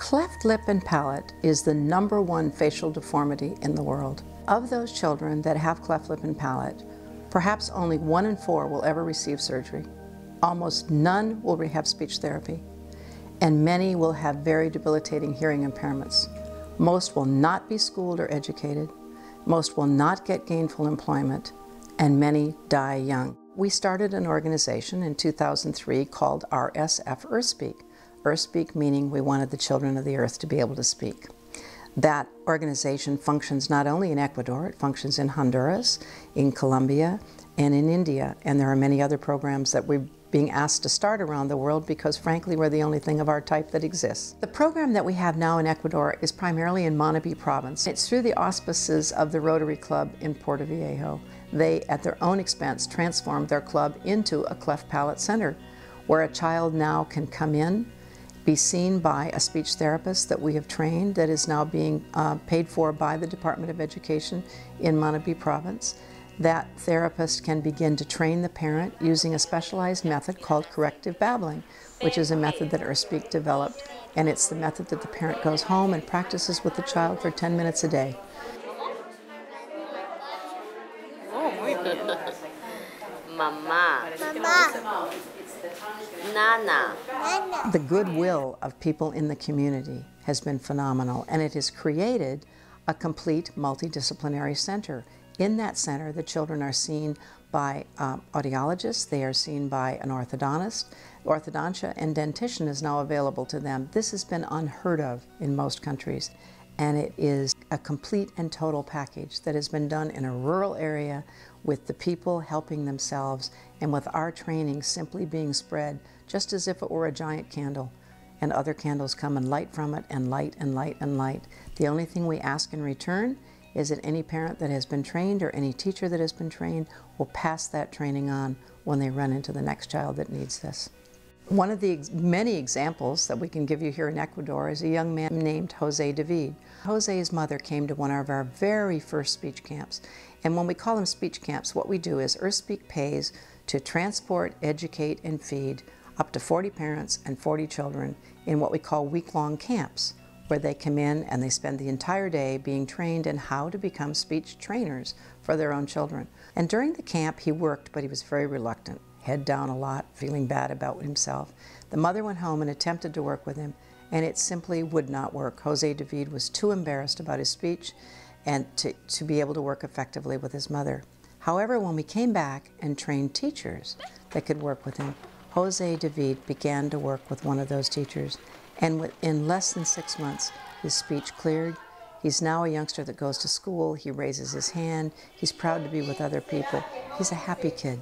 Cleft lip and palate is the #1 facial deformity in the world. Of those children that have cleft lip and palate, perhaps only 1 in 4 will ever receive surgery. Almost none will have speech therapy, and many will have very debilitating hearing impairments. Most will not be schooled or educated, most will not get gainful employment, and many die young. We started an organization in 2003 called RFS Earthspeak. Earthspeak meaning we wanted the children of the earth to be able to speak. That organization functions not only in Ecuador, it functions in Honduras, in Colombia, and in India. And there are many other programs that we're being asked to start around the world because frankly we're the only thing of our type that exists. The program that we have now in Ecuador is primarily in Manabí province. It's through the auspices of the Rotary Club in Puerto Viejo. They, at their own expense, transformed their club into a cleft palate center where a child now can come in, be seen by a speech therapist that we have trained that is now being paid for by the Department of Education in Manabí province. That therapist can begin to train the parent using a specialized method called corrective babbling, which is a method that Earthspeak developed, and it's the method that the parent goes home and practices with the child for 10 minutes a day. Mama. Mama. Nana. The goodwill of people in the community has been phenomenal, and it has created a complete multidisciplinary center. In that center, the children are seen by audiologists, they are seen by an orthodontist. Orthodontia and dentition is now available to them. This has been unheard of in most countries, and it is a complete and total package that has been done in a rural area with the people helping themselves and with our training simply being spread just as if it were a giant candle, and other candles come and light from it and light and light and light. The only thing we ask in return is that any parent that has been trained or any teacher that has been trained will pass that training on when they run into the next child that needs this. One of the many examples that we can give you here in Ecuador is a young man named Jose David. Jose's mother came to one of our very first speech camps. And when we call them speech camps, what we do is Earthspeak pays to transport, educate, and feed up to 40 parents and 40 children in what we call week-long camps, where they come in and they spend the entire day being trained in how to become speech trainers for their own children. And during the camp, he worked, but he was very reluctant, head down a lot, feeling bad about himself. The mother went home and attempted to work with him, and it simply would not work. Jose David was too embarrassed about his speech and to be able to work effectively with his mother. However, when we came back and trained teachers that could work with him, Jose David began to work with one of those teachers, and within less than 6 months, his speech cleared. He's now a youngster that goes to school, he raises his hand, he's proud to be with other people. He's a happy kid.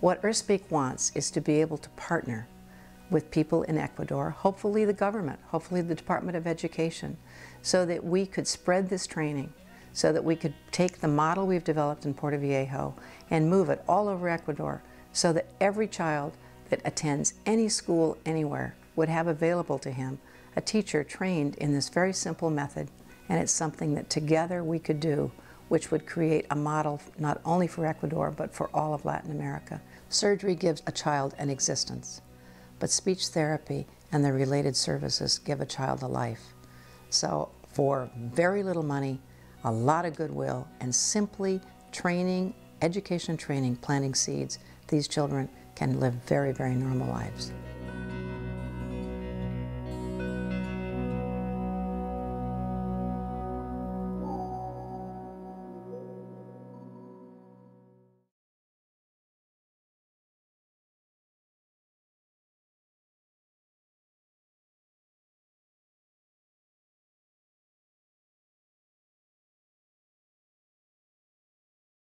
What Earthspeak wants is to be able to partner with people in Ecuador, hopefully the government, hopefully the Department of Education, so that we could spread this training, so that we could take the model we've developed in Puerto Viejo and move it all over Ecuador, so that every child that attends any school anywhere would have available to him a teacher trained in this very simple method. And it's something that together we could do, which would create a model not only for Ecuador, but for all of Latin America. Surgery gives a child an existence, but speech therapy and the related services give a child a life. So for very little money, a lot of goodwill, and simply training, education training, planting seeds, these children can live very, very normal lives.